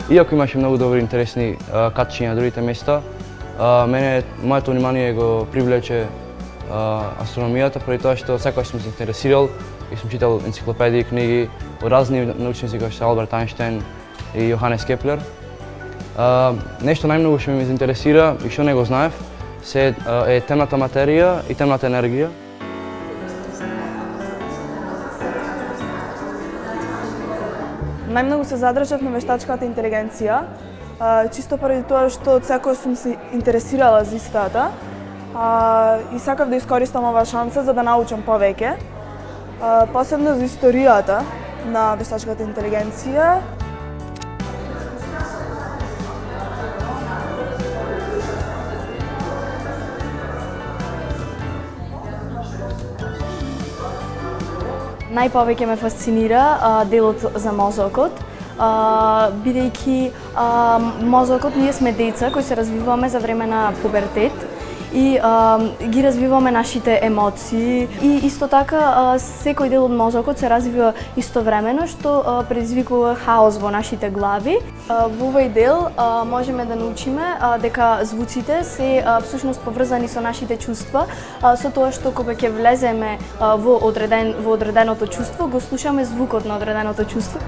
Иако имаше многу добри интересни катчиња на другите места, моето внимание го привлече астрономијата, поради тоа што секогаш сум се интересирал и сум читал енциклопедии, книги од разни научници кои се Алберт Ајнштајн и Јоханес Кеплер. Нешто најмногу што ме заинтересира и што не го знаев е темната материја и темната енергија. Најмногу се задржав на вештачката интелигенција, чисто поради тоа што од секој сум се интересирала за истата и сакав да искористам оваа шанса за да научам повеќе, посебно за историјата на вештачката интелигенција. Најповеќе ме фасцинира делот за мозокот, бидејќи мозокот, ние сме деца кои се развиваме за време на пубертет и ги развиваме нашите емоции и исто така секој дел од мозокот се развива истовремено, што предизвикува хаос во нашите глави. Во овој дел можеме да научиме дека звуците се всушност поврзани со нашите чувства, со тоа што кога ќе влеземе во одреденото чувство, го слушаме звукот на одреденото чувство.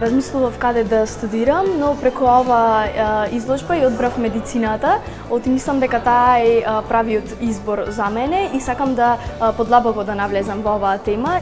Размислував каде да студирам, но преку оваа изложба и одбрав медицината. Мислам дека таа е правиот избор за мене и сакам да подлабоко да навлезам во оваа тема.